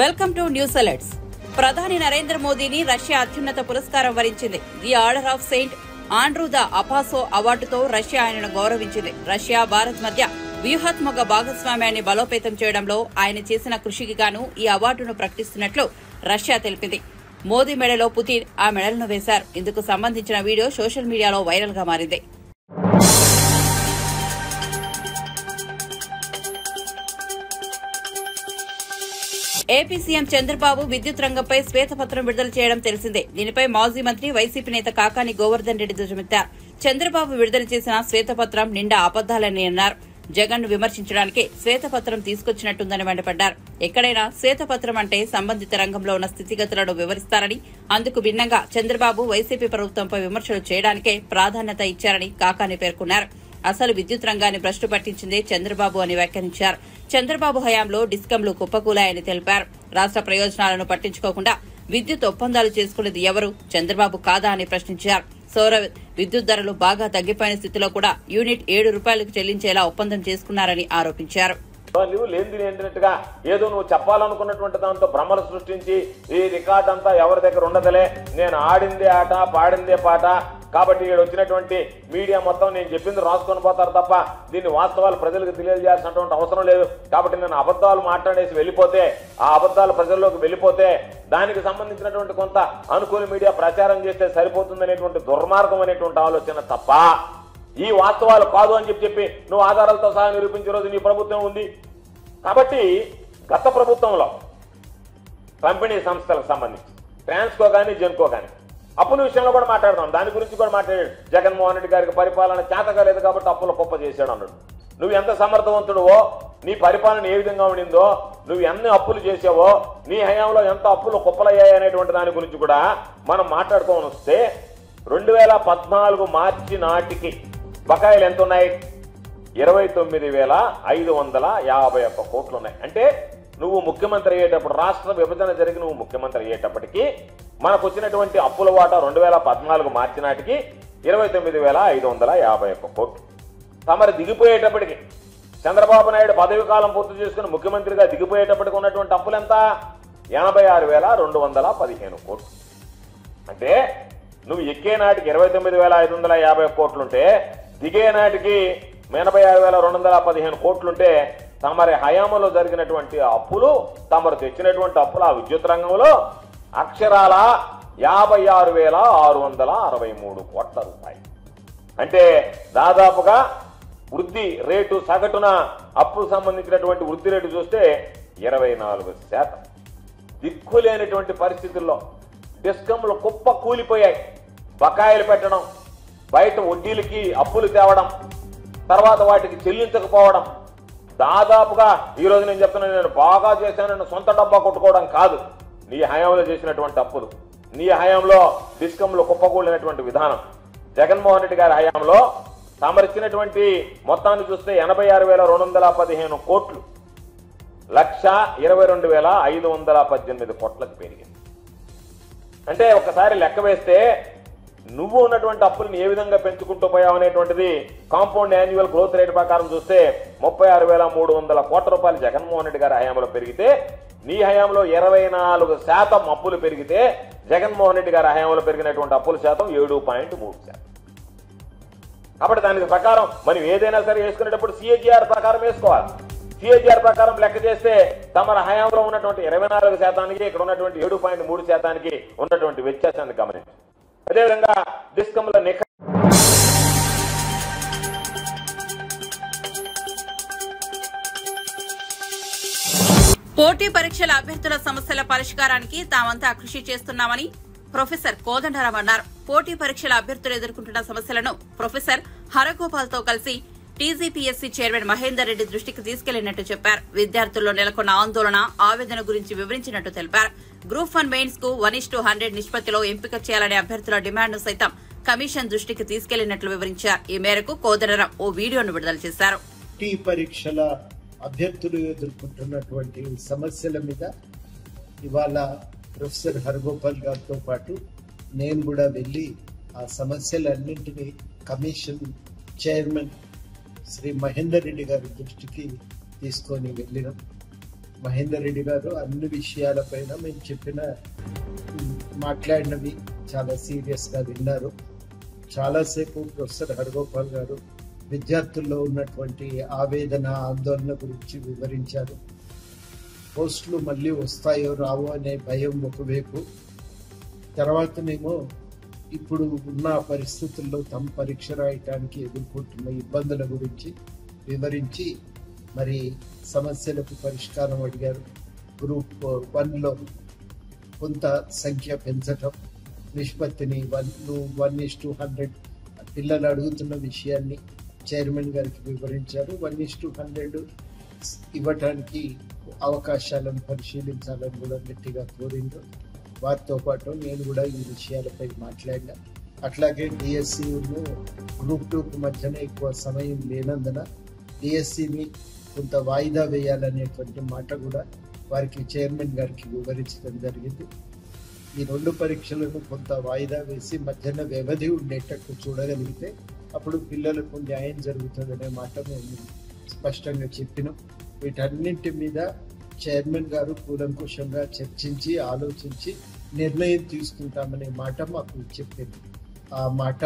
Welcome to news alerts. ప్రధాని నరేంద్ర మోదీని Russia అత్యున్నత పురస్కారం వరించింది. The order of Saint Andrew the apostle అవార్డుతో రష్యా ఆయనను గౌరవించింది. రష్యా, భారత్ మధ్య వ్యూహాత్మక భాగస్వామ్యాన్ని బలోపేతం చేయడంలో ఆయన చేసిన కృషికి గాను ఈ అవార్డును ప్రకటిస్తున్నట్లు రష్యా తెలిపింది. మోదీ మెడలో పుతిన్ ఆ మెడల్ను వేశారు. ఇందుకు సంబంధించిన వీడియో సోషల్ మీడియాలో వైరల్ గా మారింది. ఏపీ సీఎం చంద్రబాబు విద్యుత్ రంగంపై శ్వేతపత్రం విడుదల చేయడం తెలిసిందే. దీనిపై మాజీ మంత్రి, వైసీపీ నేత కాకాని గోవర్ధన్ రెడ్డి ధ్వజమెత్తారు. చంద్రబాబు విడుదల చేసిన శ్వేతపత్రం నిండా అబద్దాలని అన్నారు. జగన్ ను విమర్శించడానికి శ్వేతపత్రం తీసుకొచ్చినట్టుందని మండిపడ్డారు. ఎక్కడైనా శ్వేతపత్రం అంటే సంబంధిత రంగంలో ఉన్న స్థితిగతులను వివరిస్తారని, అందుకు భిన్నంగా చంద్రబాబు వైసీపీ ప్రభుత్వంపై విమర్శలు చేయడానికే ప్రాధాన్యత ఇచ్చారని కాకాని పేర్కొన్నారు. అసలు విద్యుత్ రంగాన్ని భ్రష్టు పట్టించిందే చంద్రబాబు అని వ్యాఖ్యానించారు. చంద్రబాబు హయాంలో డిస్కంలు కుప్పకూలాయని తెలిపారు. రాష్ట ప్రయోజనాలను పట్టించుకోకుండా విద్యుత్ ఒప్పందాలు చేసుకునేది ఎవరు, చంద్రబాబు కాదా అని ప్రశ్నించారు. సౌర విద్యుత్ ధరలు బాగా తగ్గిపోయిన స్థితిలో కూడా యూనిట్ 7 రూపాయలకు చెల్లించేలా ఒప్పందం చేసుకున్నారని ఆరోపించారు. నువ్వు లేనిదిగా ఏదో నువ్వు చెప్పాలనుకున్నటువంటి దాంతో భ్రమలు సృష్టించి ఈ రికార్డ్ అంతా ఎవరి దగ్గర ఉండదులే, నేను ఆడిందే ఆట పాడిందే పాట, కాబట్టి ఇక్కడ వచ్చినటువంటి మీడియా మొత్తం నేను చెప్పింది రాసుకొని పోతారు తప్ప దీన్ని వాస్తవాలు ప్రజలకు తెలియజేయాల్సినటువంటి అవసరం లేదు. కాబట్టి నేను అబద్దాలు మాట్లాడేసి వెళ్ళిపోతే, ఆ అబద్దాలు ప్రజల్లోకి వెళ్ళిపోతే దానికి సంబంధించినటువంటి కొంత అనుకూల మీడియా ప్రచారం చేస్తే సరిపోతుందనేటువంటి దుర్మార్గం అనేటువంటి ఆలోచన తప్ప ఈ వాస్తవాలు కాదు అని చెప్పి నువ్వు ఆధారాలతో సహా నిరూపించే రోజు నీ ప్రభుత్వం ఉంది. కాబట్టి గత ప్రభుత్వంలో పంపిణీ సంస్థలకు సంబంధించి ట్రాన్స్కో కానీ జెన్కో కానీ అప్పుల విషయంలో కూడా మాట్లాడదాం. దాని గురించి కూడా మాట్లాడాడు. జగన్మోహన్ రెడ్డి గారికి పరిపాలన చేతకాలేదు కాబట్టి అప్పుల కుప్ప చేశాడు అన్నాడు. నువ్వు ఎంత సమర్థవంతుడువో, నీ పరిపాలన ఏ విధంగా ఉండిందో, నువ్వు ఎన్ని అప్పులు చేసావో, నీ హయాంలో ఎంత అప్పులు కుప్పలయ్యాయి అనేటువంటి దాని గురించి కూడా మనం మాట్లాడుకోని వస్తే 2014 మార్చి నాటికి బకాయిలు ఎంత ఉన్నాయి? 29,551 కోట్లు ఉన్నాయి. అంటే నువ్వు ముఖ్యమంత్రి అయ్యేటప్పుడు, రాష్ట్ర విభజన జరిగి నువ్వు ముఖ్యమంత్రి అయ్యేటప్పటికి మనకు వచ్చినటువంటి అప్పుల వాటా 2014 మార్చి నాటికి 29,551 కోట్లు. తమరు దిగిపోయేటప్పటికి, చంద్రబాబు నాయుడు పదవి కాలం పూర్తి చేసుకుని ముఖ్యమంత్రిగా దిగిపోయేటప్పటికి ఉన్నటువంటి అప్పులు ఎంత? 86,215 కోట్లు. అంటే నువ్వు ఎక్కే నాటికి 29,550 కోట్లుంటే, దిగే నాటికి 86,215 కోట్లుంటే తమరి హయాంలో జరిగినటువంటి అప్పులు, తమరు తెచ్చినటువంటి అప్పులు ఆ విద్యుత్ రంగంలో అక్షరాల 56,663 కోట్ల రూపాయలు. అంటే దాదాపుగా వృద్ధి రేటు సగటున అప్పుకు సంబంధించినటువంటి వృద్ధి రేటు చూస్తే 24%. దిక్కులేనటువంటి పరిస్థితుల్లో డిస్కంలు కుప్ప కూలిపోయాయి. బకాయిలు పెట్టడం, బయట వడ్డీలకి అప్పులు తేవడం, తర్వాత వాటికి చెల్లించకపోవడం, దాదాపుగా ఈ రోజు నేను చెప్తున్నాను, నేను బాగా చేశానని సొంత డబ్బా కొట్టుకోవడం కాదు, నీ హయాంలో చేసినటువంటి అప్పులు, నీ హయాంలో డిస్కంలు కుప్పకూలినటువంటి విధానం. జగన్మోహన్ రెడ్డి గారి హయాంలో తమరిచ్చినటువంటి మొత్తాన్ని చూస్తే 86,215 కోట్లు 1,22,518 కోట్లకు పెరిగింది. అంటే ఒకసారి లెక్క వేస్తే నువ్వు ఉన్నటువంటి అప్పులను ఏ విధంగా పెంచుకుంటూ పోయావు అనేటువంటిది కాంపౌండ్ యాన్యువల్ గ్రోత్ రేట్ ప్రకారం చూస్తే 36,300 కోట్ల రూపాయలు జగన్మోహన్ రెడ్డి గారి హయాంలో పెరిగితే, నీ హయాంలో 24% అప్పులు పెరిగితే, జగన్మోహన్ రెడ్డి గారి హయాంలో పెరిగినటువంటి అప్పుల శాతం 7.3%. కాబట్టి దానికి ప్రకారం మనం ఏదైనా సరే వేసుకునేటప్పుడు CAGR ప్రకారం వేసుకోవాలి. CAGR ప్రకారం లెక్క చేస్తే తమ హయాంలో ఉన్నటువంటి 24%, ఇక్కడ ఉన్నటువంటి 7.3% ఉన్నటువంటి వ్యత్యాసాన్ని గమనించాలి. అదేవిధంగా డిస్కంల పోటీ పరీక్షల అభ్యర్థుల సమస్యల పరిష్కారానికి తామంతా కృషి చేస్తున్నామని ప్రొఫెసర్ కోదండరాం అన్నారు. పోటీ పరీక్షల అభ్యర్థులు ఎదుర్కొంటున్న సమస్యలను ప్రొఫెసర్ హరగోపాల్ తో కలిసి టీజీపీఎస్సీ చైర్మన్ మహేందర్ రెడ్డి దృష్టికి తీసుకెళ్లినట్టు చెప్పారు. విద్యార్థుల్లో నెలకొన్న ఆందోళన, ఆవేదన గురించి వివరించినట్టు తెలిపారు. గ్రూప్ 1 మెయిన్స్ కు 1:100 నిష్పత్తిలో ఎంపిక చేయాలనే అభ్యర్థుల డిమాండ్ను సైతం కమిషన్ దృష్టికి తీసుకెళ్లినట్లు వివరించారు. ఈ మేరకు కోదండరాం ఓ వీడియోను విడుదల చేశారు. పోటీ పరీక్షల అభ్యర్థులు ఎదుర్కొంటున్నటువంటి సమస్యల మీద ఇవాళ ప్రొఫెసర్ హరగోపాల్ గారితో పాటు నేను కూడా వెళ్లి ఆ సమస్యలన్నింటినీ కమిషన్ చైర్మన్ శ్రీ మహేందర్ రెడ్డి గారి దృష్టికి తీసుకొని వెళ్ళినాం. మహేందర్ రెడ్డి గారు అన్ని విషయాలపైన మేము మాట్లాడినవి చాలా సీరియస్గా విన్నారు. చాలాసేపు ప్రొఫెసర్ హరగోపాల్ గారు విద్యార్థుల్లో ఉన్నటువంటి ఆవేదన ఆందోళన గురించి వివరించారు. పోస్టులు మళ్ళీ వస్తాయో రావో అనే భయం ఒకవైపు, తర్వాతనేమో ఇప్పుడు ఉన్న పరిస్థితుల్లో తమ పరీక్ష రాయటానికి ఎదుర్కొంటున్న ఇబ్బందుల గురించి వివరించి మరి సమస్యలకు పరిష్కారం అడిగారు. గ్రూప్ 1లో కొంత సంఖ్య పెంచటం, నిష్పత్తిని 1:100 పిల్లలు అడుగుతున్న విషయాన్ని చైర్మన్ గారికి వివరించారు. 1:100 ఇవ్వటానికి అవకాశాలను పరిశీలించాలని కూడా గట్టిగా కోరిండ్రు. వారితో పాటు నేను కూడా ఈ విషయాలపై మాట్లాడినా. అట్లాగే డిఎస్సిను గ్రూప్ 2కు మధ్యన ఎక్కువ సమయం లేనందున డిఎస్సిని కొంత వాయిదా వేయాలనేటువంటి మాట కూడా వారికి చైర్మన్ గారికి వివరించడం జరిగింది. ఈ 2 పరీక్షలను కొంత వాయిదా వేసి మధ్యన వ్యవధి ఉండేటట్టు చూడగలిగితే అప్పుడు పిల్లలకు న్యాయం జరుగుతుందనే మాట మేము స్పష్టంగా చెప్పినాం. వీటన్నింటి మీద చైర్మన్ గారు కూలంకుషంగా చర్చించి ఆలోచించి నిర్ణయం తీసుకుంటామనే మాట మాకు చెప్పింది. ఆ మాట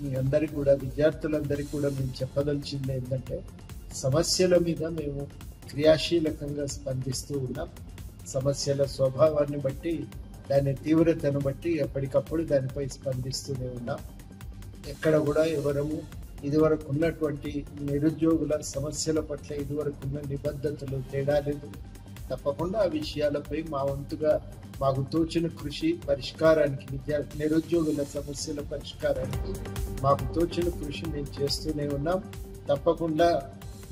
మీ అందరికీ కూడా, విద్యార్థులందరికీ కూడా మేము చెప్పదలిచింది ఏంటంటే, సమస్యల మీద మేము క్రియాశీలకంగా స్పందిస్తూ ఉన్నాం. సమస్యల స్వభావాన్ని బట్టి, దాని తీవ్రతను బట్టి ఎప్పటికప్పుడు దానిపై స్పందిస్తూనే ఉన్నాం. ఎక్కడ కూడా ఎవరము ఇదివరకు ఉన్నటువంటి నిరుద్యోగుల సమస్యల పట్ల ఇదివరకు ఉన్న నిబద్ధతలు తేడా లేదు. తప్పకుండా ఆ విషయాలపై మా వంతుగా మాకు తోచిన కృషి పరిష్కారానికి, నిరుద్యోగుల సమస్యల పరిష్కారానికి మాకు తోచిన కృషి మేము చేస్తూనే ఉన్నాం. తప్పకుండా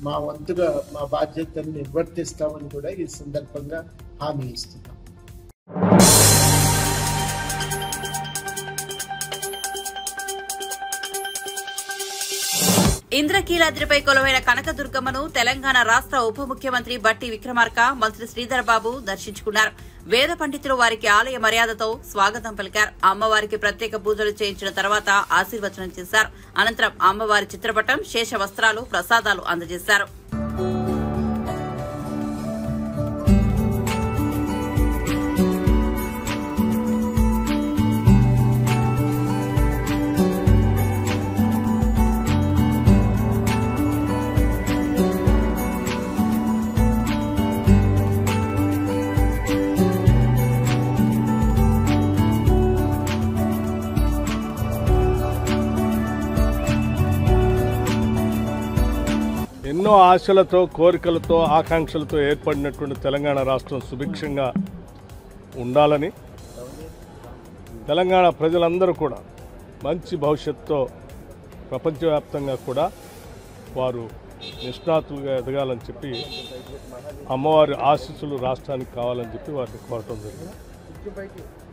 మా వంతుగా మా బాధ్యతను నిర్వర్తిస్తామని కూడా ఈ సందర్భంగా హామీ ఇస్తున్నాం. ఇంద్రకీలాద్రిపై కొలువైన కనకదుర్గమ్మను తెలంగాణ రాష్ట ఉప ముఖ్యమంత్రి బట్టి విక్రమార్క, మంత్రి శ్రీధర్ బాబు దర్శించుకున్నారు. వేద పండితులు వారికి ఆలయ మర్యాదతో స్వాగతం పలికారు. అమ్మవారికి ప్రత్యేక పూజలు చేయించిన తర్వాత ఆశీర్వచనం చేశారు. అనంతరం అమ్మవారి చిత్రపటం, శేష వస్త్రాలు, ప్రసాదాలు అందజేశారు. ఎన్నో ఆశలతో, కోరికలతో, ఆకాంక్షలతో ఏర్పడినటువంటి తెలంగాణ రాష్ట్రం సుభిక్షంగా ఉండాలని, తెలంగాణ ప్రజలందరూ కూడా మంచి భవిష్యత్తుతో ప్రపంచవ్యాప్తంగా కూడా వారు నిష్ణాతులుగా ఎదగాలని చెప్పి, అమ్మవారి ఆశీస్సులు రాష్ట్రానికి కావాలని చెప్పి వారిని కోరటం జరిగింది.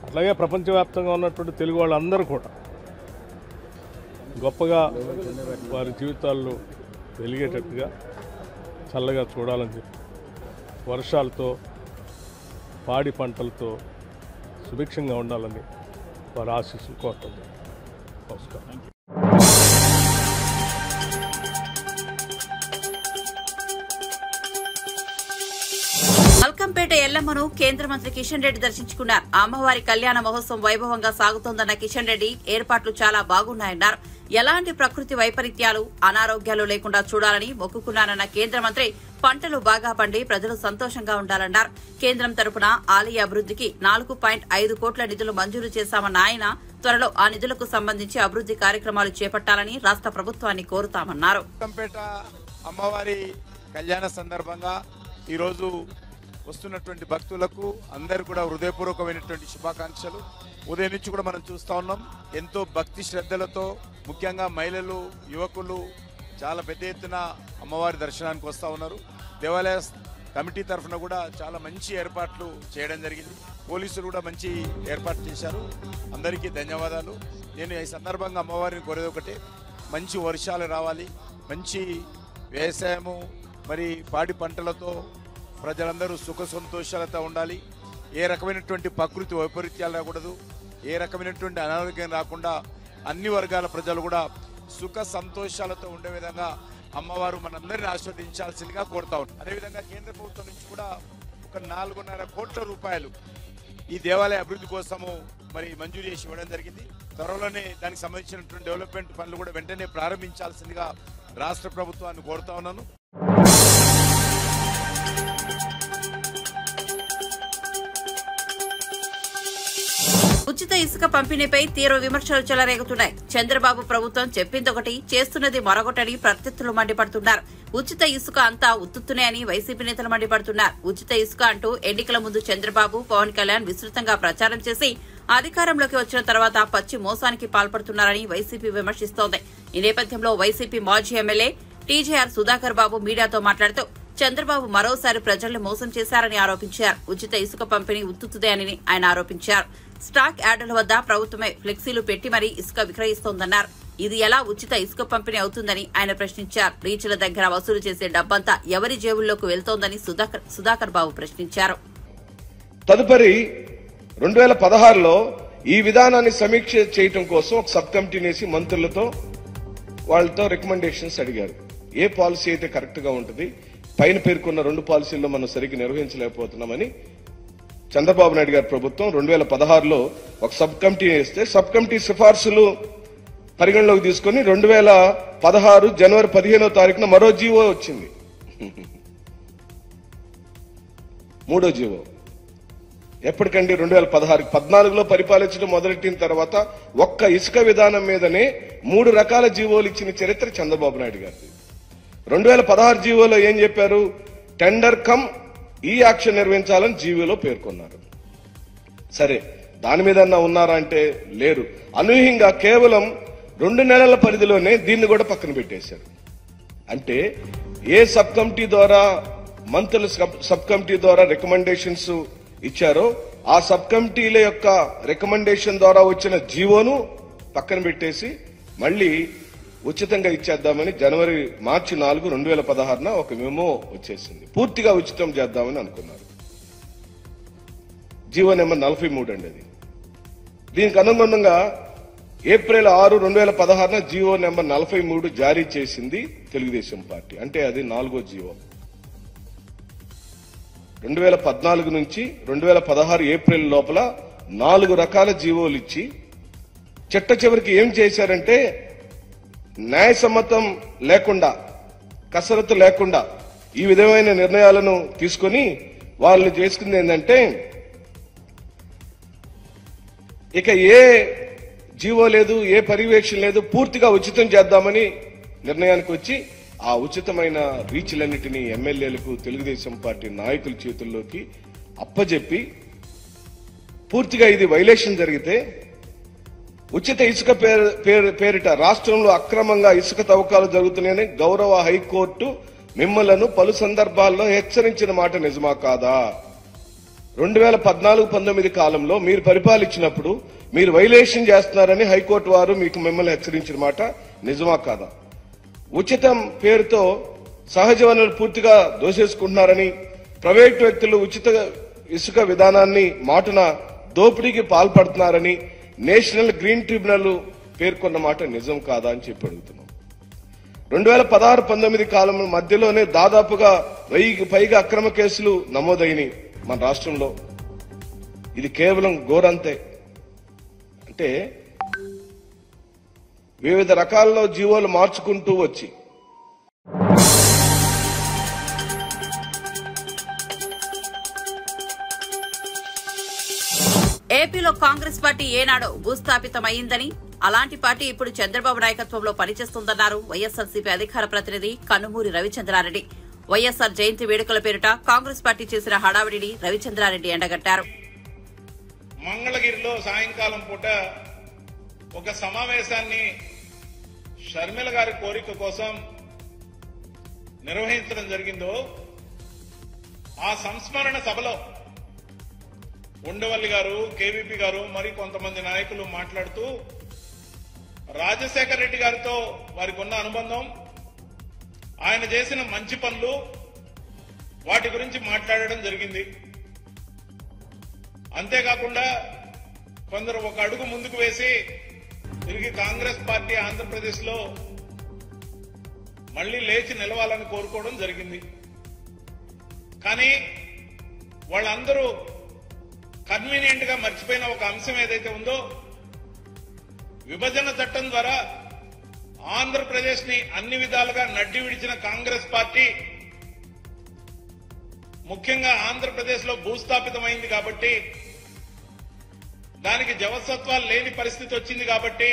అట్లాగే ప్రపంచవ్యాప్తంగా ఉన్నటువంటి తెలుగు వాళ్ళందరూ కూడా గొప్పగా వారి జీవితాల్లో వెలిగేటట్టుగా చల్లగా చూడాలని చెప్పి, వర్షాలతో, పాడి పంటలతో సుభిక్షంగా ఉండాలని వారి ఆశీస్సులు కోరటం. నమస్కారం. మల్కంపేట ఎల్లమ్మను కేంద్ర మంత్రి కిషన్ రెడ్డి దర్శించుకున్నారు. అమ్మవారి కళ్యాణ మహోత్సవం వైభవంగా సాగుతోందన్న కిషన్ రెడ్డి ఏర్పాట్లు చాలా బాగున్నాయన్నారు. ఎలాంటి ప్రకృతి వైపరీత్యాలు, అనారోగ్యాలు లేకుండా చూడాలని మొక్కుకున్నానన్న కేంద్ర మంత్రి పంటలు బాగా పండి ప్రజలు సంతోషంగా ఉండాలన్నారు. కేంద్రం తరపున ఆలయ అభివృద్దికి 4.5 కోట్ల నిధులు మంజూరు చేశామన్న ఆయన త్వరలో ఆ నిధులకు సంబంధించి అభివృద్ది కార్యక్రమాలు చేపట్టాలని రాష్ట్ర ప్రభుత్వాన్ని కోరుతామన్నారు. మల్కంపేట అమ్మవారి కళ్యాణ సందర్భంగా ఈరోజు వస్తున్నటువంటి భక్తులకు అందరూ కూడా హృదయపూర్వకమైనటువంటి శుభాకాంక్షలు. ఉదయం నుంచి కూడా మనం చూస్తూ ఉన్నాం, ఎంతో భక్తి శ్రద్ధలతో ముఖ్యంగా మహిళలు, యువకులు చాలా పెద్ద ఎత్తున అమ్మవారి దర్శనానికి వస్తూ ఉన్నారు. దేవాలయ కమిటీ తరఫున కూడా చాలా మంచి ఏర్పాట్లు చేయడం జరిగింది. పోలీసులు కూడా మంచి ఏర్పాటు చేశారు. అందరికీ ధన్యవాదాలు. నేను ఈ సందర్భంగా అమ్మవారిని కోరేది ఒకటే, మంచి వర్షాలు రావాలి, మంచి వ్యవసాయము, మరి పాడి పంటలతో ప్రజలందరూ సుఖ సంతోషాలతో ఉండాలి. ఏ రకమైనటువంటి ప్రకృతి వైపరీత్యాలు రాకూడదు, ఏ రకమైనటువంటి అనారోగ్యం రాకుండా అన్ని వర్గాల ప్రజలు కూడా సుఖ సంతోషాలతో ఉండే విధంగా అమ్మవారు మనందరినీ ఆస్వాదించాల్సిందిగా కోరుతా ఉంటాం. అదేవిధంగా కేంద్ర ప్రభుత్వం నుంచి కూడా ఒక 4.5 కోట్ల రూపాయలు ఈ దేవాలయ అభివృద్ధి కోసము మరి మంజూరు చేసి ఇవ్వడం జరిగింది. త్వరలోనే దానికి సంబంధించినటువంటి డెవలప్మెంట్ పనులు కూడా వెంటనే ప్రారంభించాల్సిందిగా రాష్ట్ర ప్రభుత్వాన్ని కోరుతా ఉన్నాను. ఉచిత ఇసుక పంపిణీపై తీవ్ర విమర్శలు చెలరేగుతున్నాయి. చంద్రబాబు ప్రభుత్వం చెప్పిందొకటి చేస్తున్నది మరొకటని ప్రత్యర్థులు మండిపడుతున్నారు. ఉచిత ఇసుక అంతా ఉత్తునే అని వైసీపీ నేతలు మండిపడుతున్నారు. ఉచిత ఇసుక అంటూ ఎన్నికల ముందు చంద్రబాబు, పవన్ కళ్యాణ్ విస్తృతంగా ప్రచారం చేసి అధికారంలోకి వచ్చిన తర్వాత పచ్చి మోసానికి పాల్పడుతున్నారని వైసీపీ విమర్శిస్తోంది. ఈ నేపథ్యంలో వైసీపీ మాజీ ఎమ్మెల్యే టీజేఆర్ సుధాకర్ బాబు మీడియాతో మాట్లాడుతూ చంద్రబాబు మరోసారి ప్రజల్ని మోసం చేశారని ఆరోపించారు. ఉచిత ఇసుక పంపిణీ ఉత్తుదే అని ఆయన ఆరోపించారు. స్టాక్ యార్డుల వద్ద ప్రభుత్వమే ఫ్లెక్సీలు పెట్టి మరీ ఇసుక విక్రయిస్తోందన్నారు. ఇది ఎలా ఉచిత ఇసుక పంపిణీ అవుతుందని ఆయన ప్రశ్నించారు. రీచ్ల దగ్గర వసూలు చేసే డబ్బంతా ఎవరి జేబుల్లోకి వెళ్తోందని సుధాకర్ బాబు ప్రశ్నించారు. తదుపరి 2016లో ఈ విధానాన్ని సమీక్ష చేయడం కోసం ఒక సబ్ కమిటీని వేసి మంత్రులతో వాళ్ళతో రికమెండేషన్స్ అడిగారు. ఏ పాలసీ అయితే కరెక్ట్ గా ఉంటుంది, పైన పేర్కొన్న 2 పాలసీల్లో మనం సరిగ్గా నిర్వహించలేకపోతున్నామని చంద్రబాబు నాయుడు గారి ప్రభుత్వం 2016లో ఒక సబ్ కమిటీ వేస్తే సబ్ కమిటీ సిఫార్సులు పరిగణలోకి తీసుకుని 2016 జనవరి 15వ తారీఖున మరో జీవో వచ్చింది. 3వ జీవో ఎప్పటికండి 2014లో పరిపాలించడం మొదలెట్టిన తర్వాత ఒక్క ఇసుక విధానం మీదనే 3 రకాల జీవోలు ఇచ్చిన చరిత్ర చంద్రబాబు నాయుడు గారిది. 2016 జీవోలో ఏం చెప్పారు? టెండర్ కమ్ ఈ యాక్షన్ నిర్వహించాలని జీవోలో పేర్కొన్నారు. సరే, దాని మీద ఉన్నారా అంటే లేరు. అనూహ్యంగా కేవలం 2 నెలల పరిధిలోనే దీన్ని కూడా పక్కన పెట్టేశారు. అంటే ఏ సబ్ కమిటీ ద్వారా మంత్రులు సబ్ కమిటీ ద్వారా రికమెండేషన్స్ ఇచ్చారో ఆ సబ్ కమిటీల యొక్క రికమెండేషన్ ద్వారా వచ్చిన జీవోను పక్కన పెట్టేసి మళ్లీ ఉచితంగా ఇచ్చేద్దామని మార్చి 4, 2016 ఒక మెమో వచ్చేసింది. పూర్తిగా ఉచితం చేద్దామని అనుకున్నారు. జీవో నెంబర్ 43 అండి అది. దీనికి అనుగుణంగా ఏప్రిల్ 6, 2016 జీవో నెంబర్ 43 జారీ చేసింది తెలుగుదేశం పార్టీ. అంటే అది 4వ జీవో. 2014 నుంచి 2016 ఏప్రిల్ లోపల 4 రకాల జీవోలు ఇచ్చి చిట్ట చివరికి ఏం చేశారంటే న్యాయసమ్మతం లేకుండా, కసరత్తు లేకుండా ఈ విధమైన నిర్ణయాలను తీసుకుని వాళ్ళు చేసుకుంది ఏంటంటే ఇక ఏ జీవో లేదు, ఏ పర్యవేక్షణ లేదు, పూర్తిగా ఉచితం చేద్దామని నిర్ణయానికి వచ్చి ఆ ఉచితమైన రీచ్లన్నిటినీ ఎమ్మెల్యేలకు, తెలుగుదేశం పార్టీ నాయకుల చేతుల్లోకి అప్పజెప్పి పూర్తిగా ఇది వైలేషన్ జరిగితే ఉచిత ఇసుక పేరిట రాష్ట్రంలో అక్రమంగా ఇసుక తవ్వకాలు జరుగుతున్నాయని గౌరవ హైకోర్టు మిమ్మలను పలు సందర్భాల్లో హెచ్చరించిన మాట నిజమా కాదా? 2014-19 కాలంలో మీరు పరిపాలించినప్పుడు మీరు వైలేషన్ చేస్తున్నారని హైకోర్టు వారు మిమ్మల్ని హెచ్చరించిన మాట నిజమా కాదా? ఉచితం పేరుతో సహజ వనరులు పూర్తిగా దోసేసుకుంటున్నారని, ప్రైవేటు వ్యక్తులు ఉచిత ఇసుక విధానాన్ని మాటున దోపిడీకి పాల్పడుతున్నారని నేషనల్ గ్రీన్ ట్రిబ్యునల్ పేర్కొన్న మాట నిజం కాదా అని చెప్పి అడుగుతున్నాం. 2016-19 కాలం మధ్యలోనే దాదాపుగా 1000కి పైగా అక్రమ కేసులు నమోదైనవి మన రాష్ట్రంలో. ఇది కేవలం గోరంతే. అంటే వివిధ రకాల్లో జీవోలు మార్చుకుంటూ వచ్చి ఏపీలో కాంగ్రెస్ పార్టీ ఏనాడో భూస్థాపితమైందని, అలాంటి పార్టీ ఇప్పుడు చంద్రబాబు నాయకత్వంలో పనిచేస్తుందన్నారు వైఎస్సార్సీపీ అధికార ప్రతినిధి కనుమూరి రవిచంద్రారెడ్డి. వైఎస్సార్ జయంతి వేడుకల పేరిట కాంగ్రెస్ పార్టీ చేసిన హడావిడిని రవిచంద్రారెడ్డి ఎండగట్టారు. మంగళగిరిలో సాయంకాలం పూట ఒక సమావేశాన్ని షర్మిల గారి కోరిక కోసం నిర్వహించడం జరిగిందో ఆ సంస్మరణ సభలో ఉండవల్లి గారు, కేవీపీ గారు, మరి కొంతమంది నాయకులు మాట్లాడుతూ రాజశేఖర రెడ్డి గారితో వారికి ఉన్న అనుబంధం, ఆయన చేసిన మంచి పనులు, వాటి గురించి మాట్లాడడం జరిగింది. అంతేకాకుండా కొందరు ఒక అడుగు ముందుకు వేసి తిరిగి కాంగ్రెస్ పార్టీ ఆంధ్రప్రదేశ్ లో మళ్లీ లేచి నిలవాలని కోరుకోవడం జరిగింది. కానీ వాళ్ళందరూ కన్వీనియంట్ గా మర్చిపోయిన ఒక అంశం ఏదైతే ఉందో, విభజన చట్టం ద్వారా ఆంధ్రప్రదేశ్ ని అన్ని విధాలుగా నడ్డి విడిచిన కాంగ్రెస్ పార్టీ ముఖ్యంగా ఆంధ్రప్రదేశ్ లో భూస్థాపితమైంది కాబట్టి, దానికి జవసత్వాలు లేని పరిస్థితి వచ్చింది కాబట్టి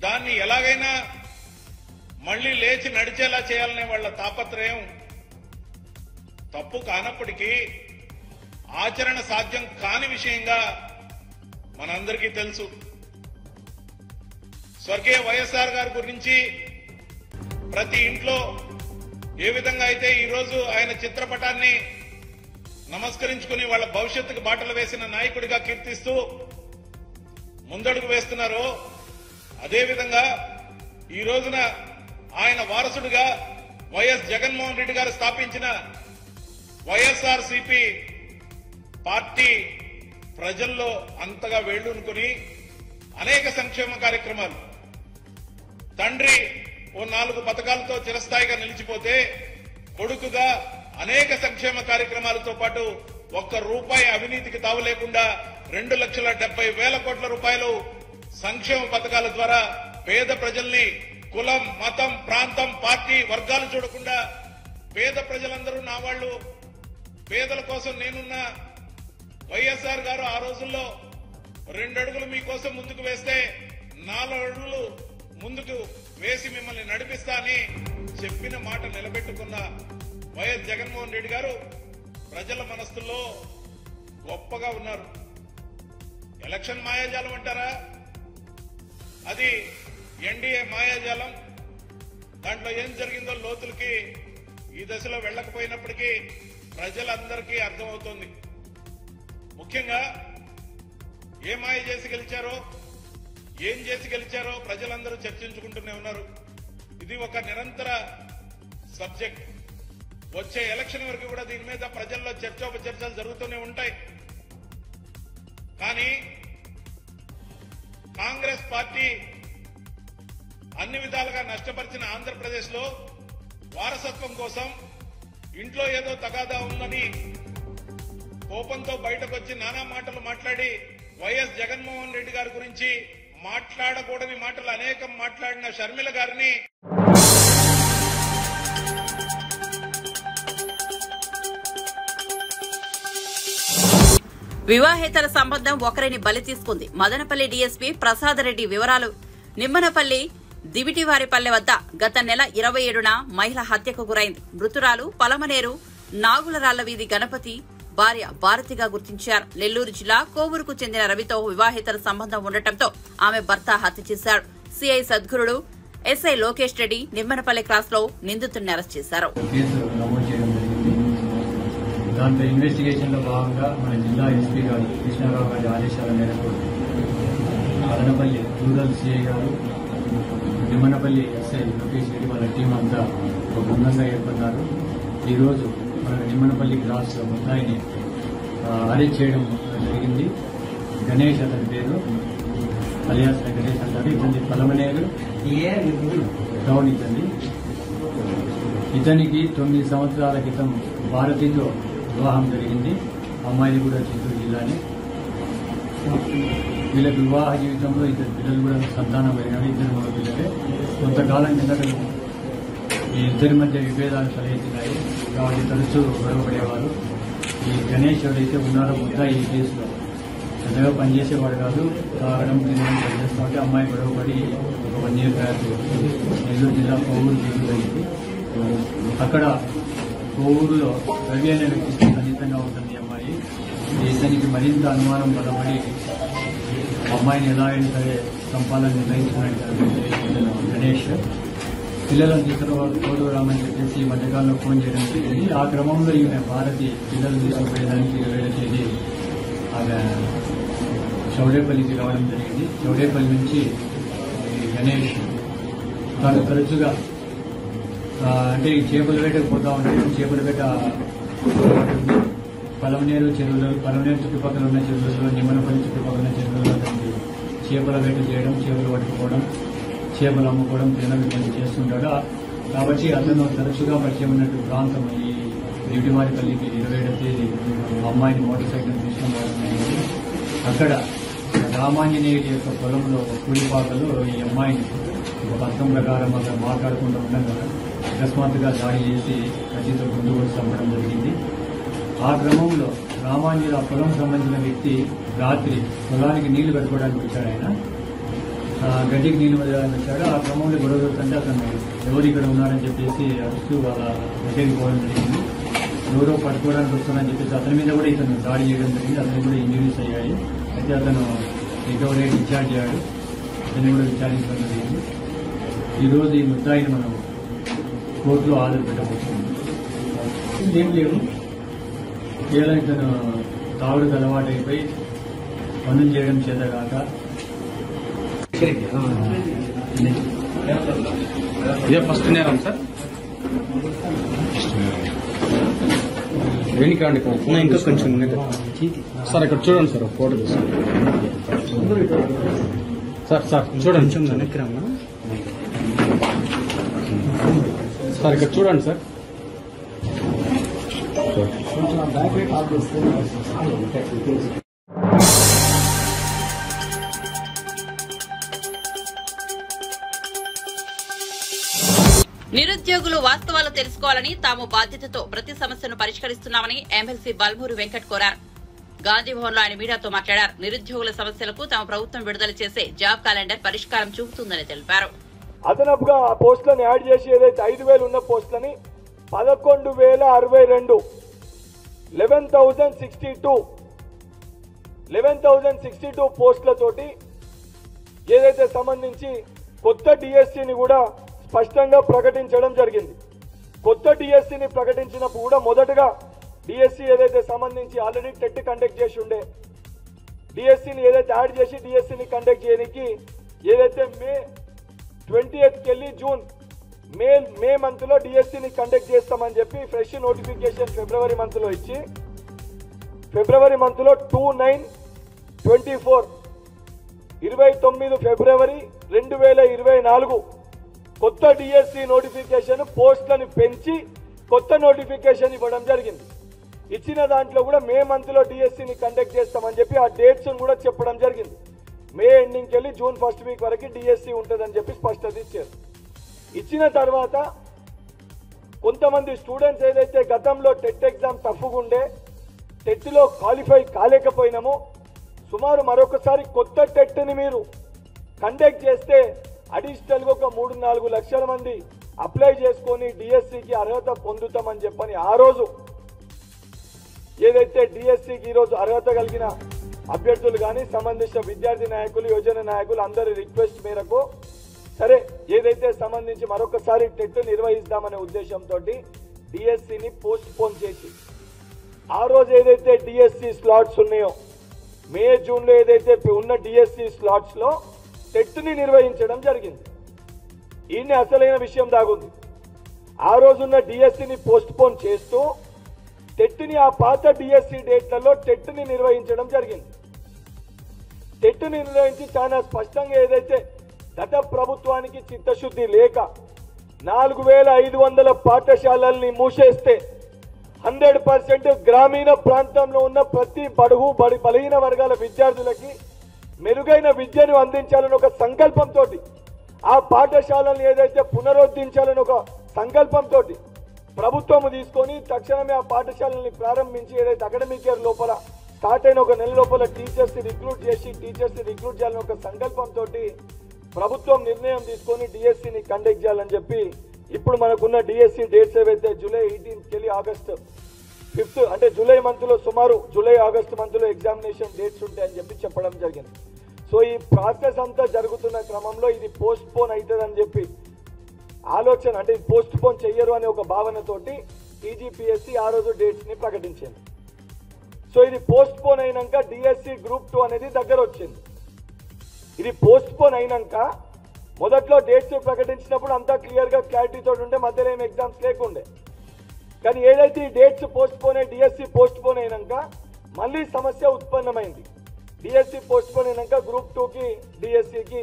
దాన్ని ఎలాగైనా మళ్లీ లేచి నడిచేలా చేయాలనే వాళ్ళ తాపత్రయం తప్పు కానప్పటికీ ఆచరణ సాధ్యం కాని విషయంగా మనందరికీ తెలుసు. స్వర్గీయ వైఎస్ఆర్ గారి గురించి ప్రతి ఇంట్లో ఏ విధంగా అయితే ఈరోజు ఆయన చిత్రపటాన్ని నమస్కరించుకుని వాళ్ళ భవిష్యత్తుకు బాటలు వేసిన నాయకుడిగా కీర్తిస్తూ ముందడుగు వేస్తున్నారో, అదేవిధంగా ఈ రోజున ఆయన వారసుడిగా వైఎస్ జగన్మోహన్ రెడ్డి గారు స్థాపించిన వైఎస్ఆర్సీపీ పార్టీ ప్రజల్లో అంతగా వేళ్లూనుకుని అనేక సంక్షేమ కార్యక్రమాలు, తండ్రి ఓ 4 పథకాలతో చిరస్థాయిగా నిలిచిపోతే కొడుకుగా అనేక సంక్షేమ కార్యక్రమాలతో పాటు ₹1 అవినీతికి తావు లేకుండా 2,70,000 కోట్ల రూపాయలు సంక్షేమ పథకాల ద్వారా పేద ప్రజల్ని కులం, మతం, ప్రాంతం, పార్టీ, వర్గాలు చూడకుండా పేద ప్రజలందరూ నా వాళ్ళు, పేదల కోసం నేనున్నా, వైఎస్ఆర్ గారు ఆ రోజుల్లో 2 అడుగులు మీకోసం ముందుకు వేస్తే 4 అడుగులు ముందుకు వేసి మిమ్మల్ని నడిపిస్తా అని చెప్పిన మాట నిలబెట్టుకున్న వైఎస్ జగన్మోహన్ రెడ్డి గారు ప్రజల మనస్సుల్లో గొప్పగా ఉన్నారు. ఎలక్షన్ మాయాజాలం అంటారా? అది ఎన్డీఏ మాయాజాలం. దాంట్లో ఏం జరిగిందో లోతులకి ఈ దశలో వెళ్లకపోయినప్పటికీ ప్రజలందరికీ అర్థమవుతోంది. ముఖ్యంగా ఏ మాయ చేసి గెలిచారో, ఏం చేసి గెలిచారో ప్రజలందరూ చర్చించుకుంటూనే ఉన్నారు. ఇది ఒక నిరంతర సబ్జెక్ట్. వచ్చే ఎలక్షన్ వరకు కూడా దీని మీద ప్రజల్లో చర్చోపచర్చలు జరుగుతూనే ఉంటాయి. కానీ కాంగ్రెస్ పార్టీ అన్ని విధాలుగా నష్టపరిచిన ఆంధ్రప్రదేశ్ లో వారసత్వం కోసం ఇంట్లో ఏదో తగాదా ఉందని కోపంతో బయటకు వచ్చి నానా మాటలు మాట్లాడి వైఎస్ జగన్మోహన్ రెడ్డి గారి గురించి మాట్లాడకూడని మాటలు అనేకం మాట్లాడిన షర్మిల గారిని వివాహేతర సంబంధం ఒకరిని బలి తీసుకుంది. మదనపల్లి డీఎస్పీ ప్రసాద్ రెడ్డి వివరాలు. నిమ్మనపల్లి దివిటివారిపల్లె వద్ద గత నెల 27న మహిళ హత్యకు గురైంది. మృతురాలు పలమనేరు నాగులరాళ్ల వీధి గణపతి భార్య భారతిగా గుర్తించారు. నెల్లూరు జిల్లా కోవూరుకు చెందిన రవితో వివాహేతర సంబంధం ఉండటంతో ఆమె భర్త హత్య చేశారు. సిఐ సద్గురుడు, ఎస్ఐ లోకేష్ రెడ్డి నిమ్మనపల్లి క్రాస్ లో నిందితుడిని అరెస్ట్ చేశారు. దాంట్లో ఇన్వెస్టిగేషన్ లో భాగంగా మన జిల్లా ఎస్పీ గారు కృష్ణారావు గారి ఆదేశాల మేరకు మదనపల్లి రూరల్ సిఐ గారు, నిమ్మనపల్లి ఎస్ఐ లోకేష్ రెడ్డి వాళ్ళ టీం అంతా ఒక బృందంగా ఏర్పడ్డారు. ఈరోజు మన నిమ్మనపల్లి క్రాస్ లో ముద్దాయిని అరెస్ట్ చేయడం జరిగింది. గణేష్ అతని పేరు, అలియాస్ గణేష్ అంటారు. ఇతని పలమనేరు టౌన్. ఇతనికి 9 సంవత్సరాల క్రితం భారతితో వివాహం జరిగింది. అమ్మాయిది కూడా చిత్తూరు జిల్లానే. వీళ్ళకి వివాహ జీవితంలో 2 పిల్లలు కూడా సంతానం కలిగినారు. 2 మగ పిల్లలే. కొంతకాలం కిందట ఈ ఇద్దరి మధ్య విభేదాలు తలెత్తినాయి కాబట్టి తరచూ గొడవపడేవారు. ఈ గణేష్ ఎవరైతే ఉన్నారో ముద్దాయి ఈ కేసులో పెద్దగా పనిచేసేవాడు కాదు. తాగడం, తినడం పనిచేస్తూ ఉంటే అమ్మాయి గొడవపడి ఒక 1 year బ్యాక్ నెల్లూరు జిల్లా కోవూరు జరిగింది. అక్కడ కోవూరులో రవి అనే వ్యక్తికి ఖచ్చితంగా ఉంటుంది అమ్మాయి. ఇతనికి మరింత అనుమానం బలపడి అమ్మాయిని ఎలాగైనా సరే చంపాలని నిర్ణయించినట్టు గణేష్ పిల్లలను తీసుకుని రామని చెప్పేసి ఈ మధ్యకాలంలో ఫోన్ చేయడం జరిగింది. ఆ క్రమంలో ఈమె భారతి పిల్లలు తీసుకుపోయేదానికి 27వ తేదీ ఆమె చౌడేపల్లికి రావడం జరిగింది. చౌడేపల్లి నుంచి గణేష్ తాను తరచుగా అంటే ఈ చేపల వేటకు పోతా ఉంటే చేపల వేట పలమనేరు చెరువులో, పలమనేరు చుట్టుపక్కల ఉన్న చెరువులలో, నిమ్మనపల్లి చుట్టుపక్కల ఉన్న చెరువులలో చేపల వేట చేయడం, చేపలు పట్టుకోవడం, చేపలు అమ్ముకోవడం, తినడం ఇవన్నీ చేస్తుంటాడు. కాబట్టి అతను తరచుగా పరిచయం ఉన్నట్టు ప్రాంతం ఈ దివిటివారిపల్లికి 27వ తేదీ అమ్మాయిని మోటార్ సైకిల్ తీసుకుని అక్కడ రామాంజనేయుడి యొక్క పొలంలో కూలిపాకలో ఈ అమ్మాయిని ఒక పథకం ప్రకారం అక్కడ మాట్లాడకుండా ఉండగా అకస్మాత్తుగా దాడి చేసి కత్తితో గుండు కొట్టి చంపడం జరిగింది. ఆ క్రమంలో రామాంజనేయుడు ఆ పొలం సంబంధించిన వ్యక్తి రాత్రి పొలానికి నీళ్లు పెట్టుకోవడానికి వచ్చాడు. ఆయన గడ్డికి నీళ్లు వదలడానికి వచ్చాడు. ఆ క్రమంలో గొడవ జరుగుతుంటే అతను ఎవరు ఇక్కడ ఉన్నారని చెప్పేసి అరుస్తూ వాళ్ళ దగ్గరికి పోవడం జరిగింది. ఎవరో పట్టుకోవడానికి వస్తున్నారని చెప్పేసి అతని మీద కూడా ఇతను దాడి చేయడం జరిగింది. అతను కూడా ఇంజరీస్ అయ్యాయి. అయితే అతను రికవరీ డిశ్చార్జ్ అయ్యాడు. అతన్ని కూడా విచారించడం జరిగింది. ఈరోజు ఈ ముద్దాయిని మనం కోర్టులో హాజరు పెట్టబోతున్నాం. ఏం లేవు, కేవలం ఇతను తాగుడుకు అలవాటైపోయి పనులు చేయడం చేతగాక ఇదే ఫస్ట్ నేరం సార్. వెనుకండి ఇంకా కొంచెం సార్ ఇక్కడ చూడండి సార్ ఫోటో సార్. సార్ చూడండి సార్ ఇక్కడ చూడండి సార్. నిరుద్యోగులు వాస్తవాలు తెలుసుకోవాలని తాము బాధ్యతతో ప్రతి సమస్యను పరిష్కరిస్తున్నామని ఎమ్మెల్సీ బల్మూరి వెంకట్ కోరారు. గాంధీభవన్ లో ఆయన మీడియాతో మాట్లాడారు. నిరుద్యోగుల సమస్యలకు తమ ప్రభుత్వం విడుదల చేసే జాబ్ క్యాలెండర్ పరిష్కారం చూపుతుందని తెలిపారు. అదనపుగా ఆ పోస్టులను యాడ్ చేసి ఏదైతే 5,000 ఉన్న పోస్టులని 11,062 11,062 పోస్టులతోటి ఏదైతే సంబంధించి కొత్త డిఎస్సిని కూడా స్పష్టంగా ప్రకటించడం జరిగింది. కొత్త డిఎస్సిని ప్రకటించినప్పుడు కూడా మొదటగా డిఎస్సి ఏదైతే సంబంధించి ఆల్రెడీ టెట్ కండక్ట్ చేసి ఉండే డిఎస్సిని ఏదైతే యాడ్ చేసి డిఎస్సిని కండక్ట్ చేయడానికి ఏదైతే మే 20th వెళ్ళి జూన్ మే మంత్ లో డిఎస్సిని కండక్ట్ చేస్తామని చెప్పి ఫ్రెష్ నోటిఫికేషన్ ఫిబ్రవరి మంత్ లో ఇచ్చి ఫిబ్రవరి మంత్ లో 2/9/24 29 ఫిబ్రవరి 2024 కొత్త డిఎస్సి నోటిఫికేషన్ పోస్టులను పెంచి కొత్త నోటిఫికేషన్ ఇవ్వడం జరిగింది. ఇచ్చిన దాంట్లో కూడా మే మంత్ లో డిఎస్సిని కండక్ట్ చేస్తామని చెప్పి ఆ డేట్స్ కూడా చెప్పడం జరిగింది. మే ఎండింగ్కి వెళ్ళి జూన్ ఫస్ట్ వీక్ వరకు డిఎస్సి ఉంటుందని చెప్పి స్పష్టత ఇచ్చారు. ఇచ్చిన తర్వాత కొంతమంది స్టూడెంట్స్ ఏదైతే గతంలో టెట్ ఎగ్జామ్ టఫ్గా ఉండే టెట్లో క్వాలిఫై కాలేకపోయినామో సుమారు మరొకసారి కొత్త టెట్ని మీరు కండక్ట్ చేస్తే అడిషనల్గా ఒక 3-4 లక్షల మంది అప్లై చేసుకొని డిఎస్సికి అర్హత పొందుతామని చెప్పని ఆ రోజు ఏదైతే డిఎస్సికి ఈరోజు అర్హత కలిగిన అభ్యర్థులు కానీ సంబంధించిన విద్యార్థి నాయకులు యోజన నాయకులు అందరి రిక్వెస్ట్ మేరకు సరే ఏదైతే సంబంధించి మరొకసారి టెట్ నిర్వహిస్తామనే ఉద్దేశంతో డిఎస్సిని పోస్ట్ పోన్ చేసి ఆ రోజు ఏదైతే డిఎస్సి స్లాట్స్ ఉన్నాయో మే జూన్లో ఏదైతే ఉన్న డిఎస్సి స్లాట్స్ లో టెట్ని నిర్వహించడం జరిగింది. ఈయన అసలైన విషయం దాగుంది. ఆ రోజున్న డిఎస్సిని పోస్ట్ పోన్ చేస్తూ టెట్ని ఆ పాత డిఎస్సి డేట్లలో టెట్ని నిర్వహించడం జరిగింది. టెట్ని నిర్వహించి చాలా స్పష్టంగా ఏదైతే గత ప్రభుత్వానికి చిత్తశుద్ధి లేక 4,500 పాఠశాలల్ని మూసేస్తే 100% గ్రామీణ ప్రాంతంలో ఉన్న ప్రతి బలహీన వర్గాల విద్యార్థులకి మెరుగైన విద్యను అందించాలని ఒక సంకల్పంతో ఆ పాఠశాలను ఏదైతే పునరుద్ధరించాలని ఒక సంకల్పంతో ప్రభుత్వం తీసుకొని తక్షణమే ఆ పాఠశాలని ప్రారంభించి ఏదైతే అకాడమిక్ ఇయర్ లోపల స్టార్ట్ అయిన ఒక నెల లోపల టీచర్స్ని రిక్రూట్ చేయాలని ఒక సంకల్పంతో ప్రభుత్వం నిర్ణయం తీసుకొని డిఎస్సిని కండక్ట్ చేయాలని చెప్పి ఇప్పుడు మనకున్న డిఎస్సి డేట్స్ ఏవైతే జూలై 18th వెళ్ళి ఆగస్టు 5th అంటే జూలై మంత్లో సుమారు జూలై ఆగస్టు మంత్లో ఎగ్జామినేషన్ డేట్స్ ఉంటాయని చెప్పి చెప్పడం జరిగింది. సో ఈ ప్రాసెస్ అంతా జరుగుతున్న క్రమంలో ఇది పోస్ట్ పోన్ అవుతుందని చెప్పి ఆలోచన అంటే పోస్ట్ పోన్ చెయ్యరు అనే ఒక భావనతోటి టీజీపీఎస్సీ ఆ రోజు డేట్స్ ని ప్రకటించింది. సో ఇది పోస్ట్ పోన్ అయినాక డిఎస్సి గ్రూప్ 2 అనేది దగ్గర వచ్చింది. ఇది పోస్ట్ పోన్ అయినాక మొదట్లో డేట్స్ ప్రకటించినప్పుడు అంతా క్లియర్ గా క్లారిటీతో ఉండే మధ్యలో ఏం ఎగ్జామ్స్ లేకుండే. కానీ ఏదైతే ఈ డేట్స్ పోస్ట్ పోన్ అయ్యి డిఎస్సి పోస్ట్ పోన్ అయినాక మళ్ళీ సమస్య ఉత్పన్నమైంది. డిఎస్సి పోస్ట్ పోన్ అయినాక గ్రూప్ 2కి డిఎస్సికి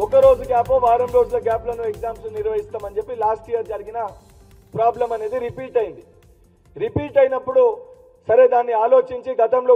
ఒక రోజు గ్యాప్ వారం రోజుల గ్యాప్లను ఎగ్జామ్స్ నిర్వహిస్తామని చెప్పి లాస్ట్ ఇయర్ జరిగిన ప్రాబ్లం అనేది రిపీట్ అయింది. రిపీట్ అయినప్పుడు సరే దాన్ని ఆలోచించి గతంలో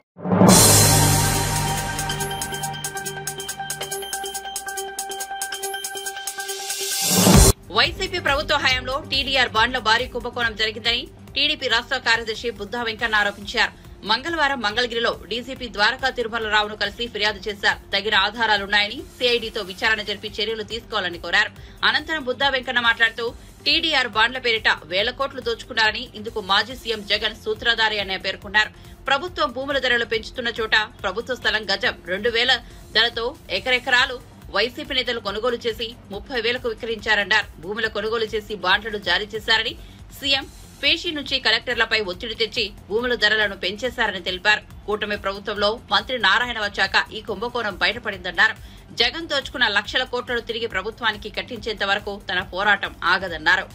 వైసీపీ ప్రభుత్వ హయాంలో టీడీఆర్ బాండ్ల భారీ కుంభకోణం జరిగిందని టీడీపీ రాష్ట్ర కార్యదర్శి బుద్ధా వెంకన్న ఆరోపించారు. మంగళవారం మంగళగిరిలో డీజీపీ ద్వారకా తిరుమలరావును కలిసి ఫిర్యాదు చేశారు. తగిన ఆధారాలున్నాయని సీఐడీతో విచారణ జరిపి చర్యలు తీసుకోవాలని కోరారు. అనంతరం బుద్ధా వెంకన్న మాట్లాడుతూ టీడీఆర్ బాండ్ల పేరిట 1,000 కోట్లు దోచుకున్నారని, ఇందుకు మాజీ సీఎం జగన్ సూత్రధారి అని పేర్కొన్నారు. ప్రభుత్వం భూముల ధరలు పెంచుతున్న చోట ప్రభుత్వ స్థలం గజం 2,000 ధరతో ఎకరెకరాలు వైసీపీ నేతలు కొనుగోలు చేసి 30,000కు విక్రయించారన్నారు. భూముల కొనుగోలు చేసి బాండ్లను జారీ చేశారని, సీఎం పేషీ నుంచి కలెక్టర్లపై ఒత్తిడి తెచ్చి భూముల ధరలను పెంచేశారని తెలిపారు. కూటమి ప్రభుత్వంలో మంత్రి నారాయణ వచ్చాక ఈ కుంభకోణం బయటపడిందన్నారు. జగన్ దోచుకున్న లక్షల కోట్లను తిరిగి ప్రభుత్వానికి కట్టించేంత వరకు తన పోరాటం ఆగదన్నారు.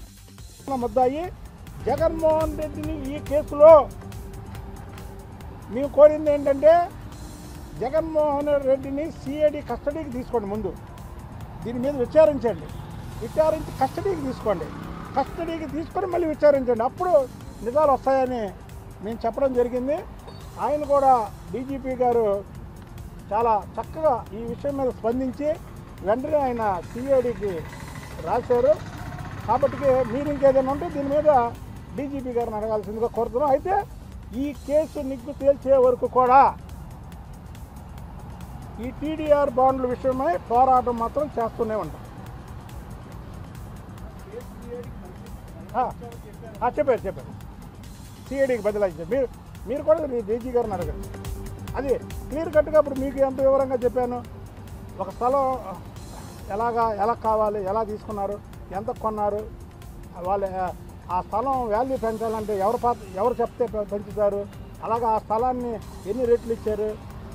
జగన్మోహన్ రెడ్డిని ఈ కేసులో మేము కోరింది ఏంటంటే, జగన్మోహన్ రెడ్డిని సిఐడి కస్టడీకి తీసుకోండి. ముందు దీని మీద విచారించి కస్టడీకి తీసుకోండి. కస్టడీకి తీసుకొని మళ్ళీ విచారించండి. అప్పుడు నిజాలు వస్తాయని మేము చెప్పడం జరిగింది. ఆయన కూడా డీజీపీ గారు చాలా చక్కగా ఈ విషయం మీద స్పందించి వెంటనే ఆయన సిఐడికి రాశారు. కాబట్టి మీరు ఇంకేదైనా ఉంటే దీని మీద డీజీపీ గారిని అడగాల్సిందిగా కోరుతున్నాం. అయితే ఈ కేసు నిగ్గు తేల్చే వరకు కూడా ఈ టీడీఆర్ బాండ్ల విషయమై పోరాటం మాత్రం చేస్తూనే ఉంటాం. చెప్పారు సిఐడికి బదిలాయించారు. మీరు కూడా డీజీ గారిని అడగండి. అది క్లియర్ కట్గా ఇప్పుడు మీకు ఎంత వివరంగా చెప్పాను. ఒక స్థలం ఎలా కావాలి, ఎలా తీసుకున్నారు, ఎంత కొన్నారు, వాళ్ళు ఆ స్థలం వాల్యూ పెంచాలంటే ఎవరు చెప్తే పెంచుతారు, అలాగా ఆ స్థలాన్ని ఎన్ని రేట్లు ఇచ్చారు,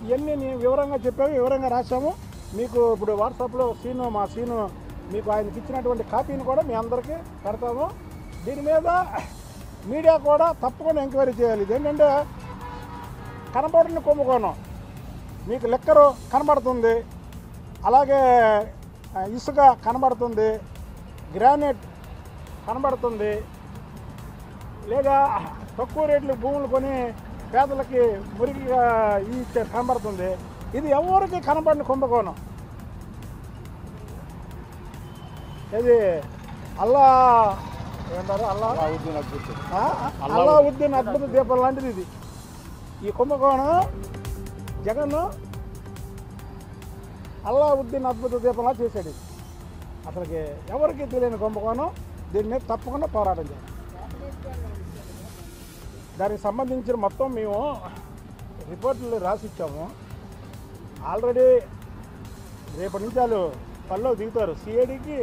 ఇవన్నీ నేను వివరంగా చెప్పాము, వివరంగా రాశాము. మీకు ఇప్పుడు వాట్సాప్లో మా సీను మీకు ఆయనకి ఇచ్చినటువంటి కాపీని కూడా మీ అందరికీ పెడతాము. దీని మీద మీడియా కూడా తప్పకుండా ఎంక్వైరీ చేయాలి. ఇదేంటంటే కనబడిన కుంభకోణం, మీకు లెక్కరు కనబడుతుంది, అలాగే ఇసుక కనబడుతుంది, గ్రానైట్ కనబడుతుంది, లేదా తక్కువ రేట్లు భూములు కొని పేదలకి మురికిగా కనబడుతుంది. ఇది ఎవరికి కనబడిన కుంభకోణం. ఇది అల్లావుద్దీన్ అద్భుత దీపం లాంటిది. ఇది ఈ కుంభకోణం జగన్ అల్లావుద్దీన్ అద్భుత దీపంలా చేశాడు. ఇది అసలుకి ఎవరికి తెలియని కుంభకోణం. దీని మీద తప్పకుండా పోరాటం చేయాలి. దానికి సంబంధించిన మొత్తం మేము రిపోర్టులు రాసిచ్చాము. ఆల్రెడీ రేపటి నుంచి వాళ్ళు పనిలో దిగుతారు. సిఐడికి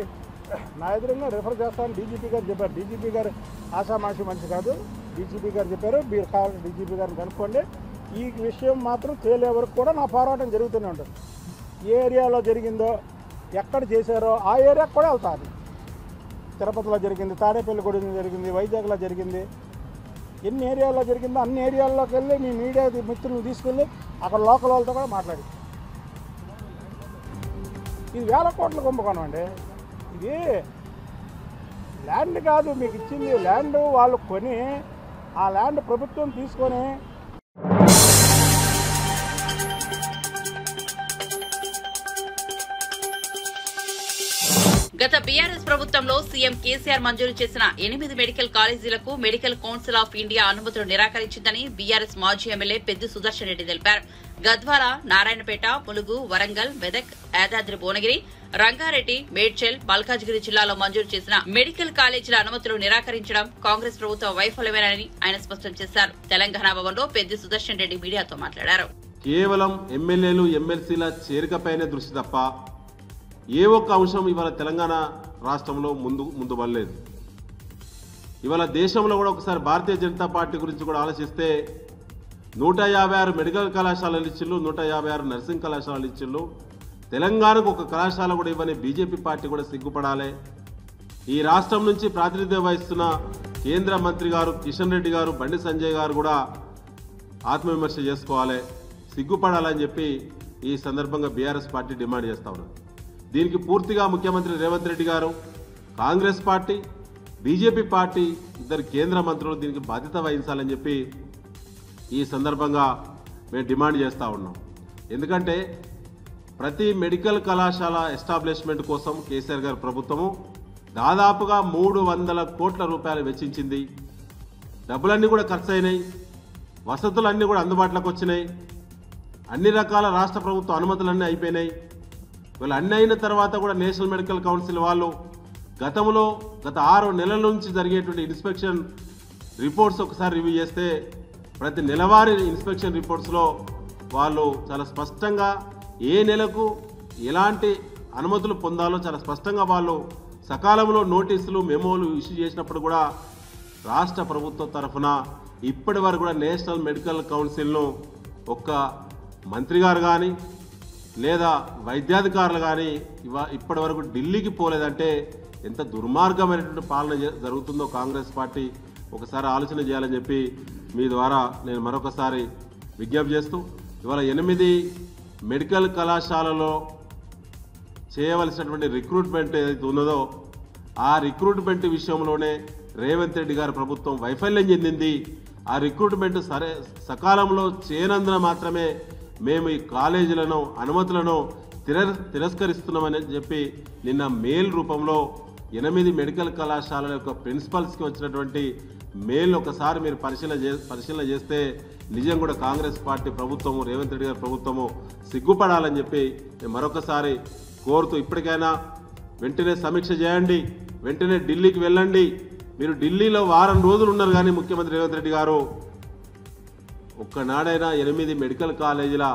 నా ఎదురుగా రిఫర్ చేస్తానని డీజీపీ గారు చెప్పారు. డీజీపీ గారు ఆషామాషి మంచి కాదు. డీజీపీ గారు చెప్పారు, మీరు కావాలి డీజీపీ గారిని కనుక్కోండి. ఈ విషయం మాత్రం తేలే వరకు కూడా నా పోరాటం జరుగుతూనే ఉంటుంది. ఏ ఏరియాలో జరిగిందో, ఎక్కడ చేశారో ఆ ఏరియాకు కూడా వెళ్తారు. తిరుపతిలో జరిగింది, తాడేపల్లిగూడెం జరిగింది, వైజాగ్లో జరిగింది, ఎన్ని ఏరియాల్లో జరిగిందో అన్ని ఏరియాల్లోకి వెళ్ళి మీ మీడియా మిత్రులను తీసుకెళ్ళి అక్కడ లోకల్ వాళ్ళతో కూడా మాట్లాడి, ఇది 1,000 కోట్ల కుంభకోణం అండి. ఇది ల్యాండ్ కాదు మీకు ఇచ్చింది, ల్యాండ్ వాళ్ళు కొని ఆ ల్యాండ్ ప్రభుత్వం తీసుకొని గత బీఆర్ఎస్ ప్రభుత్వంలో సీఎం కేసీఆర్ మంజూరు చేసిన 8 మెడికల్ కాలేజీలకు మెడికల్ కౌన్సిల్ ఆఫ్ ఇండియా అనుమతులు నిరాకరించిందని బీఆర్ఎస్ మాజీ ఎమ్మెల్యే పెద్ది సుదర్శన్ రెడ్డి తెలిపారు. గద్వాల, నారాయణపేట, ములుగు, వరంగల్, మెదక్, యాదాద్రి భువనగిరి, రంగారెడ్డి, మేడ్చల్, మల్కాజ్గిరి జిల్లాలో మంజూరు చేసిన మెడికల్ కాలేజీల అనుమతులు నిరాకరించడం కాంగ్రెస్ ప్రభుత్వ వైఫల్యమేనని ఆయన స్పష్టం చేశారు. తెలంగాణ భవన్లో పెద్ది సుదర్శన్ రెడ్డి మీడియాతో మాట్లాడారు. కేవలం ఎమ్మెల్యేలు, ఎమ్మెల్సీల చేరికపైనే దృష్టి తప్ప ఏ ఒక్క అంశం ఇవాళ తెలంగాణ రాష్ట్రంలో ముందు పడలేదు. ఇవాళ దేశంలో కూడా ఒకసారి భారతీయ జనతా పార్టీ గురించి కూడా ఆలోచిస్తే 156 మెడికల్ కళాశాలలు ఇచ్చిళ్ళు, 156 నర్సింగ్ కళాశాలలు ఇచ్చిళ్ళు. తెలంగాణకు ఒక కళాశాల కూడా ఇవ్వని బీజేపీ పార్టీ కూడా సిగ్గుపడాలి. ఈ రాష్ట్రం నుంచి ప్రాతినిధ్యం వహిస్తున్న కేంద్ర మంత్రి గారు కిషన్ రెడ్డి గారు, బండి సంజయ్ గారు కూడా ఆత్మవిమర్శ చేసుకోవాలి, సిగ్గుపడాలని చెప్పి ఈ సందర్భంగా బీఆర్ఎస్ పార్టీ డిమాండ్ చేస్తా ఉన్నారు. దీనికి పూర్తిగా ముఖ్యమంత్రి రేవంత్ రెడ్డి గారు, కాంగ్రెస్ పార్టీ, బీజేపీ పార్టీ ఇద్దరు కేంద్ర మంత్రులు దీనికి బాధ్యత వహించాలని చెప్పి ఈ సందర్భంగా మేము డిమాండ్ చేస్తూ ఉన్నాం. ఎందుకంటే ప్రతి మెడికల్ కళాశాల ఎస్టాబ్లిష్మెంట్ కోసం కేసీఆర్ గారి ప్రభుత్వము దాదాపుగా 300 కోట్ల రూపాయలు వెచ్చించింది. డబ్బులన్నీ కూడా ఖర్చు అయినాయి, వసతులన్నీ కూడా అందుబాటులోకి వచ్చినాయి, అన్ని రకాల రాష్ట్ర ప్రభుత్వ అనుమతులన్నీ అయిపోయినాయి. వీళ్ళు అన్నీ అయిన తర్వాత కూడా నేషనల్ మెడికల్ కౌన్సిల్ వాళ్ళు గత 6 నెలల నుంచి జరిగేటువంటి ఇన్స్పెక్షన్ రిపోర్ట్స్ ఒకసారి రివ్యూ చేస్తే ప్రతి నెలవారీ ఇన్స్పెక్షన్ రిపోర్ట్స్లో వాళ్ళు చాలా స్పష్టంగా ఏ నెలకు ఎలాంటి అనుమతులు పొందాలో చాలా స్పష్టంగా వాళ్ళు సకాలంలో నోటీసులు మెమోలు ఇష్యూ చేసినప్పుడు కూడా రాష్ట్ర ప్రభుత్వం తరఫున ఇప్పటి వరకు కూడా నేషనల్ మెడికల్ కౌన్సిల్ను ఒక్క మంత్రి గారు కానీ లేదా వైద్యాధికారులు కానీ ఇప్పటి వరకు ఢిల్లీకి పోలేదంటే ఎంత దుర్మార్గమైనటువంటి పాలన జరుగుతుందో కాంగ్రెస్ పార్టీ ఒకసారి ఆలోచన చేయాలని చెప్పి మీ ద్వారా నేను మరొకసారి విజ్ఞప్తి చేస్తూ, ఇవాళ 8 మెడికల్ కళాశాలలో చేయవలసినటువంటి రిక్రూట్మెంట్ ఏదైతే ఉన్నదో ఆ రిక్రూట్మెంట్ విషయంలోనే రేవంత్ రెడ్డి గారి ప్రభుత్వం వైఫల్యం చెందింది. ఆ రిక్రూట్మెంట్ సకాలంలో చేయనందున మాత్రమే మేము ఈ కాలేజీలను అనుమతులను తిరస్కరిస్తున్నామని చెప్పి నిన్న మెయిల్ రూపంలో 8 మెడికల్ కళాశాలల యొక్క ప్రిన్సిపల్స్కి వచ్చినటువంటి మెయిల్ ఒకసారి మీరు పరిశీలన చేస్తే నిజం కూడా కాంగ్రెస్ పార్టీ ప్రభుత్వము రేవంత్ రెడ్డి గారి ప్రభుత్వము సిగ్గుపడాలని చెప్పి మరొకసారి కోరుతూ, ఇప్పటికైనా వెంటనే సమీక్ష చేయండి, వెంటనే ఢిల్లీకి వెళ్ళండి. మీరు ఢిల్లీలో వారం రోజులు ఉన్నారు కానీ ముఖ్యమంత్రి రేవంత్ రెడ్డి గారు ఒక్కనాడైనా 8 మెడికల్ కాలేజీల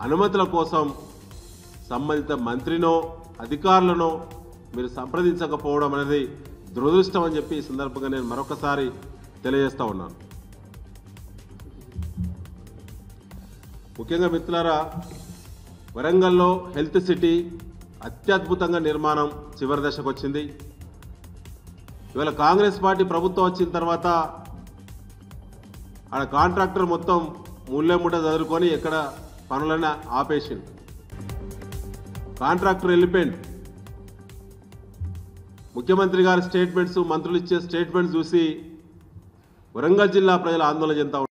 అనుమతుల కోసం సంబంధిత మంత్రినో అధికారులను మీరు సంప్రదించకపోవడం అనేది దురదృష్టం అని చెప్పి ఈ సందర్భంగా నేను మరొకసారి తెలియజేస్తా ఉన్నాను. ముఖ్యంగా మిత్రులారా, వరంగల్లో హెల్త్ సిటీ అత్యద్భుతంగా నిర్మాణం చివరి దశకు వచ్చింది. ఇవాళ కాంగ్రెస్ పార్టీ ప్రభుత్వం వచ్చిన తర్వాత ఆడ కాంట్రాక్టర్ మొత్తం మూల్యముట చదువుకొని ఎక్కడ పనులన్నీ ఆపేసిండు. కాంట్రాక్టర్ వెళ్ళిపోయింది. ముఖ్యమంత్రి గారి స్టేట్మెంట్స్, మంత్రులు ఇచ్చే స్టేట్మెంట్స్ చూసి వరంగల్ జిల్లా ప్రజలు ఆందోళన చెందుతా